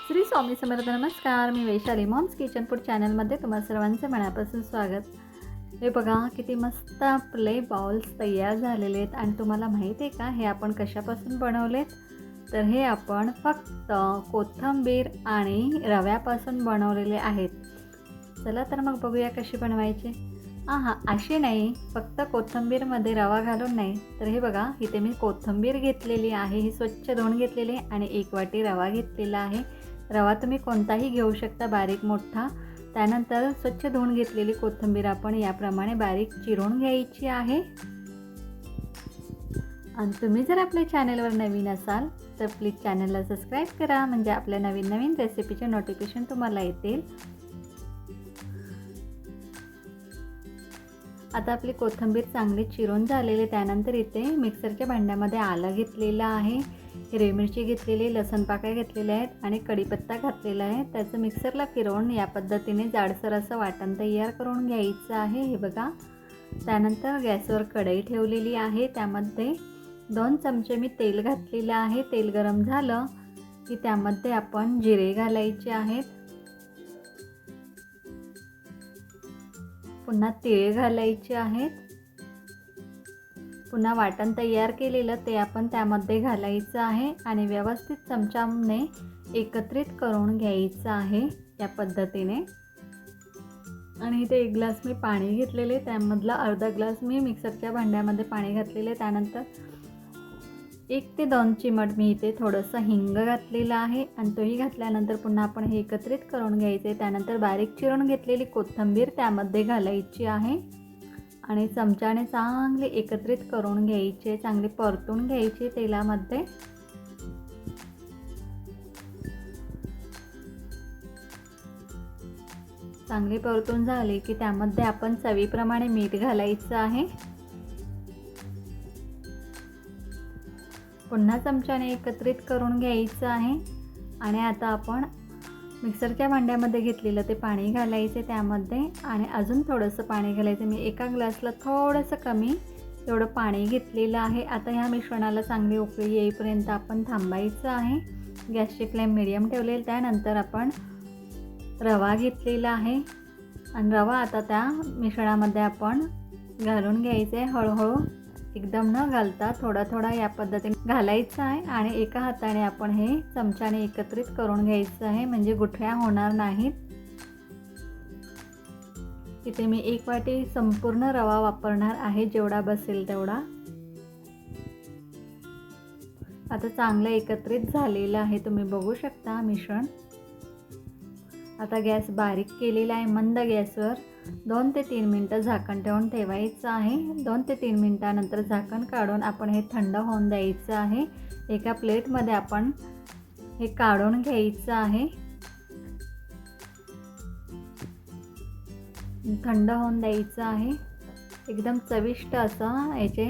श्री स्वामी समर्थ. नमस्कार, मी Vaishali moms kitchen food चॅनलमध्ये तुम्हा सर्वांचं मनापासून स्वागत. हे बघा किती मस्त आपले बॉल्स तयार झालेले आहेत. आणि तुम्हाला माहिती आहे का हे आपण कशापासून बनवलेत? तर हे आपण फक्त कोथिंबीर आणि रव्यापासून बनवलेले आहेत. चला तर मग बघूया कशी बनवायची. अशी नाही, फक्त कोथिंबीरमध्ये रवा घालून नाही. तर हे बघा इथे मी कोथिंबीर घेतलेली आहे, ही स्वच्छ धुवून घेतलेली आहे आणि 1 वाटी रवा घेतलेला आहे. रवा तुम्ही कोणताही घेऊ शकता, बारीक मोठा. त्यानंतर स्वच्छ धुवून घेतलेली कोथिंबीर आपण याप्रमाणे बारीक चिरून घ्यायची आहे. आणि तुम्ही जर आपल्या चॅनलवर नवीन असाल तर प्लीज चॅनलला सबस्क्राईब करा, म्हणजे आपल्या नवीन रेसिपीचे नोटिफिकेशन तुम्हाला येतील. आता आपली कोथिंबीर चांगली चिरून झालेली. त्यानंतर इथे मिक्सरच्या भांड्यामध्ये आलं घेतलेलं आहे, हिरवी मिरची घेतलेली, लसूण पाकळ्या घेतलेल्या आहेत आणि कढीपत्ता घातलेला आहे. त्याचं मिक्सरला फिरवून या पद्धतीने जाडसर असं वाटण तयार करून घ्यायचं आहे. हे बघा. त्यानंतर गॅसवर कढई ठेवलेली आहे, त्यामध्ये 2 चमचे मी तेल घातलेलं आहे. तेल गरम झालं की त्यामध्ये आपण जिरे घालायचे आहेत, पुन्हा तिळे घालायचे आहेत, पुन्हा वाटण तयार केलेलं ते आपण त्यामध्ये घालायचं आहे आणि व्यवस्थित चमच्याने एकत्रित करून घ्यायचं आहे या पद्धतीने. आणि इथे 1 ग्लास मी पाणी घेतलेले, त्यामधला अर्धा ग्लास मी मिक्सरच्या भांड्यामध्ये पाणी घातलेले. त्यानंतर 1 ते 2 चिमट मी इथे थोडंसं हिंग घातलेलं आहे आणि तोही घातल्यानंतर पुन्हा आपण हे एकत्रित करून घ्यायचे. त्यानंतर बारीक चिरून घेतलेली कोथिंबीर त्यामध्ये घालायची आहे आणि चमच्याने चांगले एकत्रित करून घ्यायचे, चांगले परतून घ्यायचे तेलामध्ये. चांगले परतून झाले की त्यामध्ये आपण चवीप्रमाणे मीठ घालायचं आहे. पुन्हा चमच्याने एकत्रित करून घ्यायचं आहे. आणि आता आपण मिक्सरच्या भांड्यामध्ये घेतलेलं ते पाणी घालायचे त्यामध्ये आणि अजून थोडंसं पाणी घालायचं. मी 1 ग्लासला थोडंसं कमी एवढं पाणी घेतलेलं आहे. आता ह्या मिश्रणाला चांगली उकळी येईपर्यंत आपण थांबायचं आहे. गॅसची फ्लेम मीडियम ठेवलेली. त्यानंतर आपण रवा घेतलेला आहे आणि रवा आता त्या मिश्रणामध्ये आपण घालून घ्यायचं आहे. हळूहळू, एकदम न घालता थोडा थोडा या पद्धतीने घालायचं आहे आणि एका हाताने आपण हे चमच्याने एकत्रित करून घ्यायचं आहे, म्हणजे गुठळ्या होणार नाहीत. इथे मी 1 वाटी संपूर्ण रवा वापरणार आहे, जेवढा बसेल तेवढा. आता चांगलं एकत्रित झालेलं आहे, तुम्ही बघू शकता मिश्रण. आता गॅस बारीक केलेला आहे. मंद गॅसवर 2 ते 3 मिनटं झाकण ठेवून ठेवायचं आहे. 2 ते 3 मिनटानंतर झाकण काढून आपण हे थंड होऊन द्यायचं आहे. एका प्लेटमध्ये आपण हे काढून घ्यायचं आहे. थंड होऊन द्यायचं आहे. एकदम चविष्ट असं याचे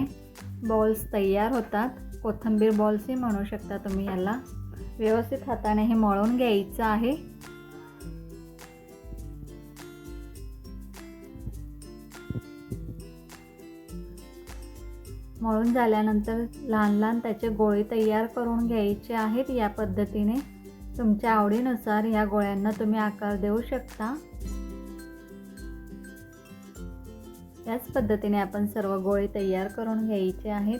बॉल्स तयार होतात. कोथिंबीर बॉल्सही म्हणू शकता तुम्ही याला. व्यवस्थित हाताने हे मळून घ्यायचं आहे. मळून झाल्यानंतर लहान लहान त्याचे गोळे तयार करून घ्यायचे आहेत. या पद्धतीने तुमच्या आवडीनुसार या गोळ्यांना तुम्ही आकार देऊ शकता. याच पद्धतीने आपण सर्व गोळे तयार करून घ्यायचे आहेत.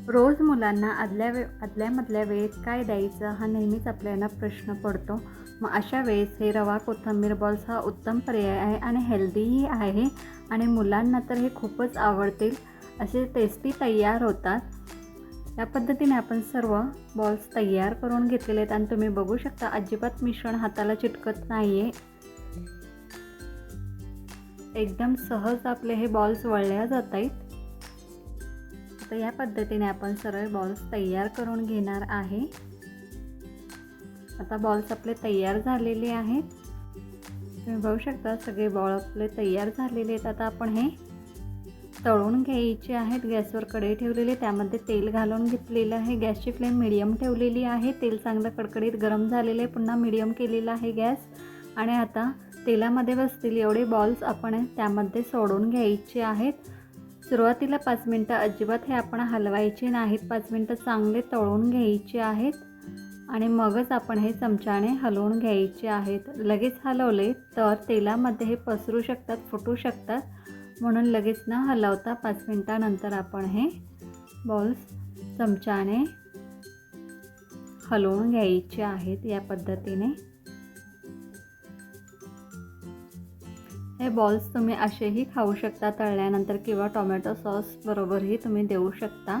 रोज मुलांना आदल्यामधल्या वेळेत काय द्यायचं हा नेहमीच आपल्याला प्रश्न पडतो. मग अशा वेळेस हे रवा कोथिंबीर बॉल्स हा उत्तम पर्याय आहे आणि हेल्दीही आहे आणि मुलांना तर हे खूपच आवडतील, असे टेस्टी तयार होतात. या पद्धतीने आपण सर्व बॉल्स तयार करून घेतलेले आहेत आणि तुम्ही बघू शकता अजिबात मिश्रण हाताला चिटकत नाही आहे. एकदम सहज आपले हे बॉल्स वळल्या जात आहेत. आता या पद्धतीने आपण सरळ बॉल्स तयार करून घेणार आहे. आता बॉल्स आपले तयार झालेले आहेत. तुम्ही बघू शकता सगळे बॉल आपले तयार झालेले आहेत. आता आपण हे तळून घ्यायचे आहेत. गॅसवर कढई ठेवलेली, त्यामध्ये तेल घालून घेतलेलं आहे. गॅसची फ्लेम मीडियम ठेवलेली आहे. तेल चांगलं कडकडीत गरम झालेलं आहे. पुन्हा मीडियम केलेला आहे गॅस. आणि आता तेलामध्ये बसतील एवढे बॉल्स आपण त्यामध्ये सोडून घ्यायचे आहेत. सुरुवातीला 5 मिनटं अजिबात हे आपण हलवायचे नाहीत. 5 मिनटं चांगले तळून घ्यायचे आहेत आणि मगच आपण हे चमच्याने हलवून घ्यायचे आहेत. लगेच हलवले तर तेलामध्ये हे पसरू शकतात, फुटू शकतात. म्हणून लगेच न हलवता 5 मिनिटानंतर आपण हे बॉल्स चमच्याने हलवून घ्यायचे आहेत या पद्धतीने. हे बॉल्स तुम्ही असेही खाऊ शकता तळल्यानंतर किंवा टोमॅटो सॉस बरोबरही तुम्ही देऊ शकता.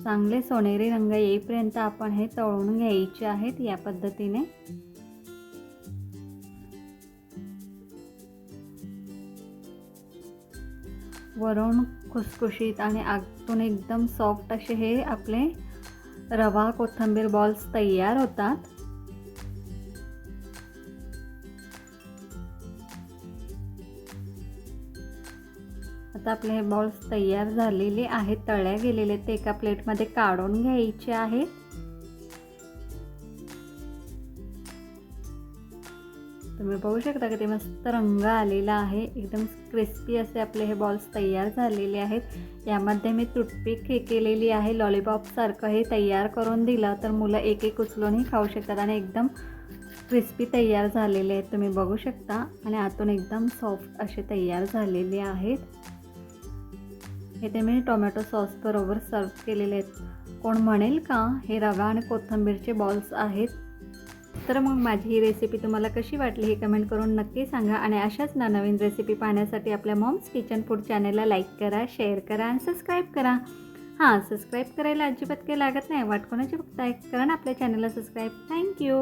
चांगले सोनेरी रंग येईपर्यंत आपण हे तळून घ्यायचे आहेत या पद्धतीने. वरून खुसखुशीत आणि आतून एकदम सॉफ्ट असे हे आपले रवा कोथिंबीर बॉल्स तयार होतात. आता आपले हे बॉल्स तयार झालेले आहेत, तळल्या गेलेले. ते एका प्लेटमध्ये काढून घ्यायचे आहेत. तुम्ही बघू शकता की ते मस्त रंग आलेला आहे. एकदम क्रिस्पी असे आपले हे बॉल्स तयार झालेले आहेत. यामध्ये मी टूथपिक हे केलेली आहे. लॉलीपॉपसारखं हे तयार करून दिलं तर मुलं एक एक उचलूनही खाऊ शकतात आणि एकदम क्रिस्पी तयार झालेले आहेत. तुम्ही बघू शकता आणि आतून एकदम सॉफ्ट असे तयार झालेले आहेत. हे ते मी टोमॅटो सॉस बरोबर सर्व केलेले आहेत. कोण म्हणेल का हे रवा आणि कोथिंबीरचे बॉल्स आहेत? तर मग माझी ही रेसिपी तुम्हाला कशी वाटली हे कमेंट करून नक्की सांगा. आणि अशाच नवीन रेसिपी पाहण्यासाठी आपल्या मॉम्स किचन फूड चॅनलला लाईक करा, शेअर करा आणि सबस्क्राईब करा. हां, सबस्क्राईब करायला अजिबात काही लागत नाही. वाट कोणाची बघताय? कारण आपल्या चॅनलला सबस्क्राईब. थँक्यू.